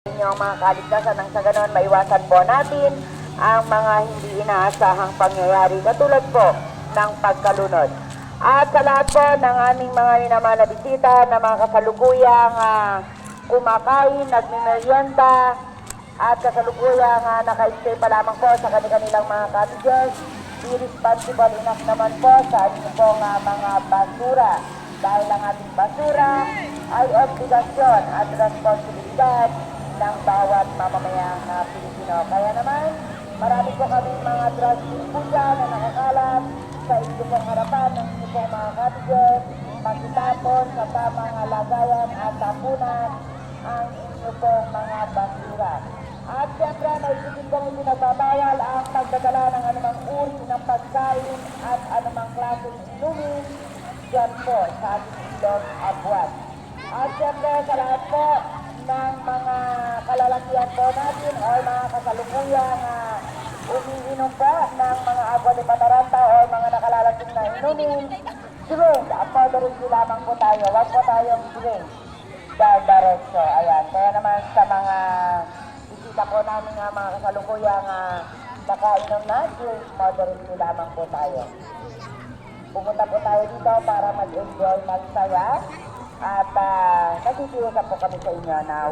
inyong mga kaligtasan nang sa ganon maiwasan po natin ang mga hindi inaasahang pangyayari katulad po ng pagkalunod. At sa lahat po ng aming mga minamahal na bisita na mga kasalukuyang kumakain, nagmimerienda at kasalukuyang naka-stay pa lamang po sa kanilang mga cottages, be responsible enough naman po sa inyo pong mga basura dahil ang ating basura ay obligasyon at responsibilidad ng bawat mamamayang Pilipino. Kaya naman, marami po kami mga drastic po dyan na nakakalat sa inyo pong harapan ng inyo pong mga cottages, pagkitapon sa tamang lagayan at tapunan ang inyo pong mga basura. At siyempre, naisipin kami pinagbabawal ang pagdadala ng anumang uri ng pagkain at anumang klaseng inumin dyan po sa ating ilog at buwan. At siyempre, sa lahat po ng mga kalalakihan po natin o mga kasalukuyang umiinom po ng mga agua de pataranta o mga nakalalasing na inumin, drink, moderate lamang po tayo. Huwag po tayong drink diretso. Ayan. Kaya naman sa mga bisita po namin mga kasalukuyang nakainom na, drink, moderate lamang po tayo. Pumunta po tayo dito para mag-enjoy, magsaya at nagsikiusap po kami sa inyo na